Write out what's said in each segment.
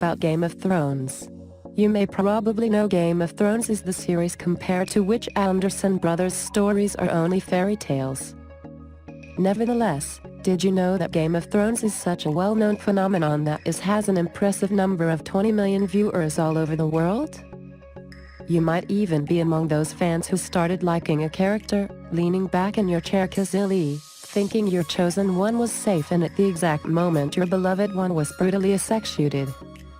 About Game of Thrones. You may probably know Game of Thrones is the series compared to which Andersen brothers' stories are only fairy tales. Nevertheless, did you know that Game of Thrones is such a well-known phenomenon that it has an impressive number of 20 million viewers all over the world? You might even be among those fans who started liking a character, leaning back in your chair cosily, thinking your chosen one was safe, and at the exact moment your beloved one was brutally ecexuted.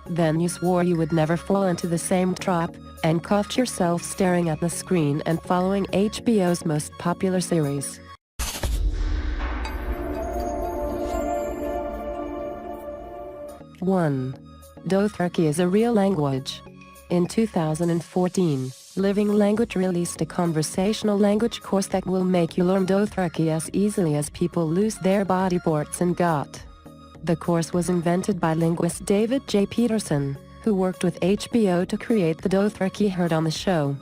Then you swore you would never fall into the same trap, and caught yourself staring at the screen and following HBO's most popular series. One. Dothraki is a real language. In 2014, Living Language released a conversational language course that will make you learn Dothraki as easily as people lose their body parts in cought. The course was invented by linguist David J. Peterson, who worked with HBO to create the Dothraki heard on the show.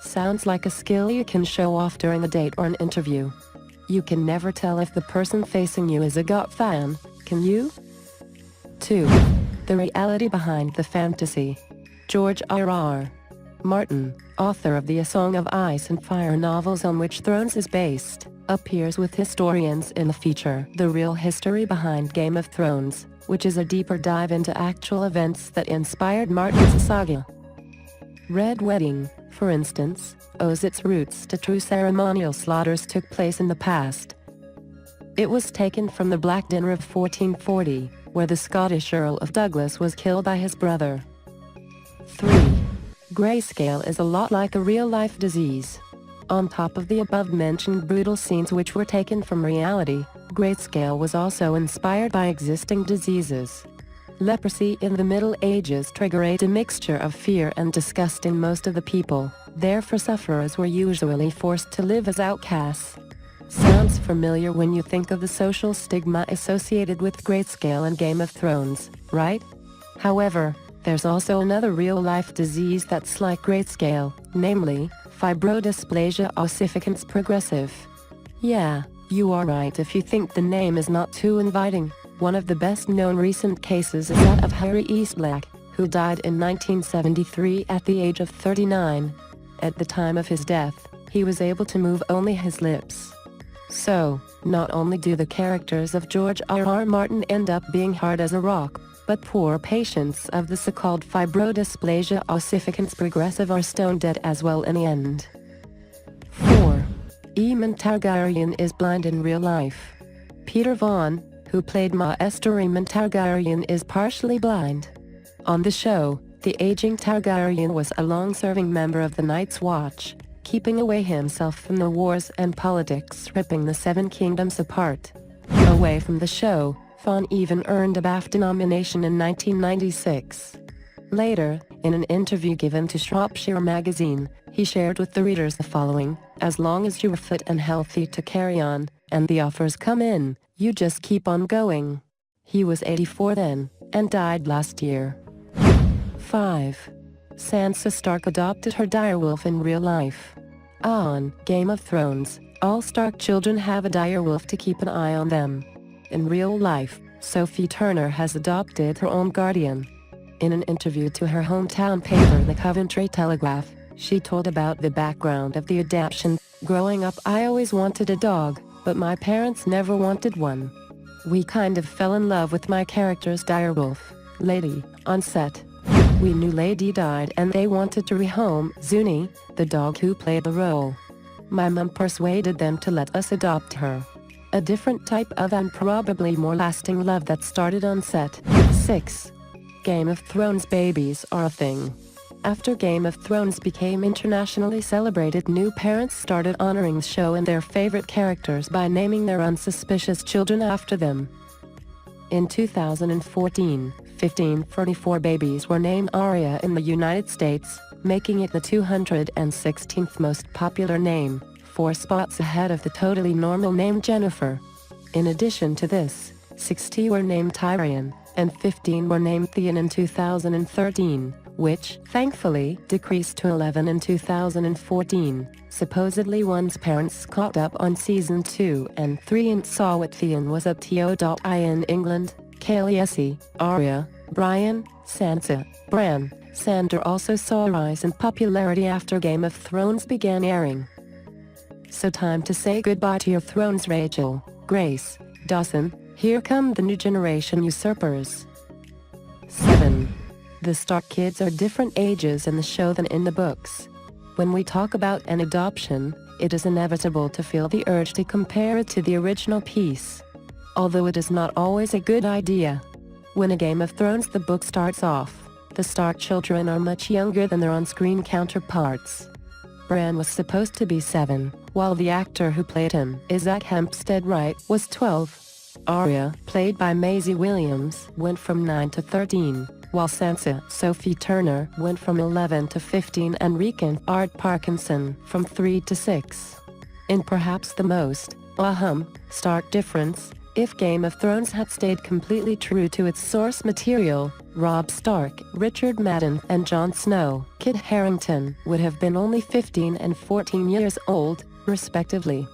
Sounds like a skill you can show off during a date or an interview. You can never tell if the person facing you is a cought fan, can you? 2. The reality behind the fantasy. George R.R. Martin, author of the A Song of Ice and Fire novels on which Thrones is based, appears with historians in the feature The Real History Behind Game of Thrones, which is a deeper dive into actual events that inspired Martin's saga. Red Wedding, for instance, owes its roots to true ceremonial slaughters took place in the past. It was taken from the Black Dinner of 1440, where the Scottish Earl of Douglas was killed by his brother. 3. Grayscale is a lot like a real-life disease. On top of the above-mentioned brutal scenes which were taken from reality, grayscale was also inspired by existing diseases. Leprosy in the Middle Ages triggered a mixture of fear and disgust in most of the people, therefore sufferers were usually forced to live as outcasts. Sounds familiar when you think of the social stigma associated with grayscale and Game of Thrones, right? However, there's also another real-life disease that's like grayscale, namely, fibrodysplasia ossificans progressive. Yeah, you are right if you think the name is not too inviting. One of the best-known recent cases is that of Harry Eastblack, who died in 1973 at the age of 39. At the time of his death, he was able to move only his lips. So, not only do the characters of George R.R. Martin end up being hard as a rock, but poor patients of the so-called fibrodysplasia ossificans progressive are stone dead as well in the end. 4. Aemon Targaryen is blind in real life. Peter Vaughan, who played Maester Aemon Targaryen, is partially blind. On the show, the aging Targaryen was a long-serving member of the Night's Watch, keeping away himself from the wars and politics ripping the Seven Kingdoms apart. Away from the show, Vaughan even earned a BAFTA nomination in 1996. Later, in an interview given to Shropshire magazine, he shared with the readers the following: "As long as you're fit and healthy to carry on, and the offers come in, you just keep on going." He was 84 then, and died last year. 5. Sansa Stark adopted her direwolf in real life. On Game of Thrones, all Stark children have a direwolf to keep an eye on them. In real life, Sophie Turner has adopted her own guardian. In an interview to her hometown paper The Coventry Telegraph, she told about the background of the adoption. "Growing up I always wanted a dog, but my parents never wanted one. We kind of fell in love with my character's direwolf, Lady, on set. We knew Lady died and they wanted to rehome Zuni, the dog who played the role. My mum persuaded them to let us adopt her. A different type of and probably more lasting love that started on set." 6. Game of Thrones babies are a thing. After Game of Thrones became internationally celebrated, new parents started honoring the show and their favorite characters by naming their unsuspicious children after them. In 2014, 1544 babies were named Arya in the United States, making it the 216th most popular name, 4 spots ahead of the totally normal name Jennifer. In addition to this, 60 were named Tyrion, and 15 were named Theon in 2013, which, thankfully, decreased to 11 in 2014. Supposedly one's parents caught up on season 2 and 3 and saw what Theon was up to. In England, Khaleesi, Arya, Brian, Sansa, Bran, Sandor also saw a rise in popularity after Game of Thrones began airing. So time to say goodbye to your thrones, Rachel, Grace, Dawson. Here come the new generation usurpers. 7. The Stark kids are different ages in the show than in the books. When we talk about an adoption, it is inevitable to feel the urge to compare it to the original piece. Although it is not always a good idea. When A Game of Thrones the book starts off, the Stark children are much younger than their on-screen counterparts. Bran was supposed to be 7, while the actor who played him, Isaac Hempstead Wright, was 12. Arya, played by Maisie Williams, went from 9 to 13, while Sansa, Sophie Turner, went from 11 to 15 and Rickon, Art Parkinson, from 3 to 6. In perhaps the most, stark difference, if Game of Thrones had stayed completely true to its source material, Robb Stark, Richard Madden, and Jon Snow, Kit Harington, would have been only 15 and 14 years old, respectively.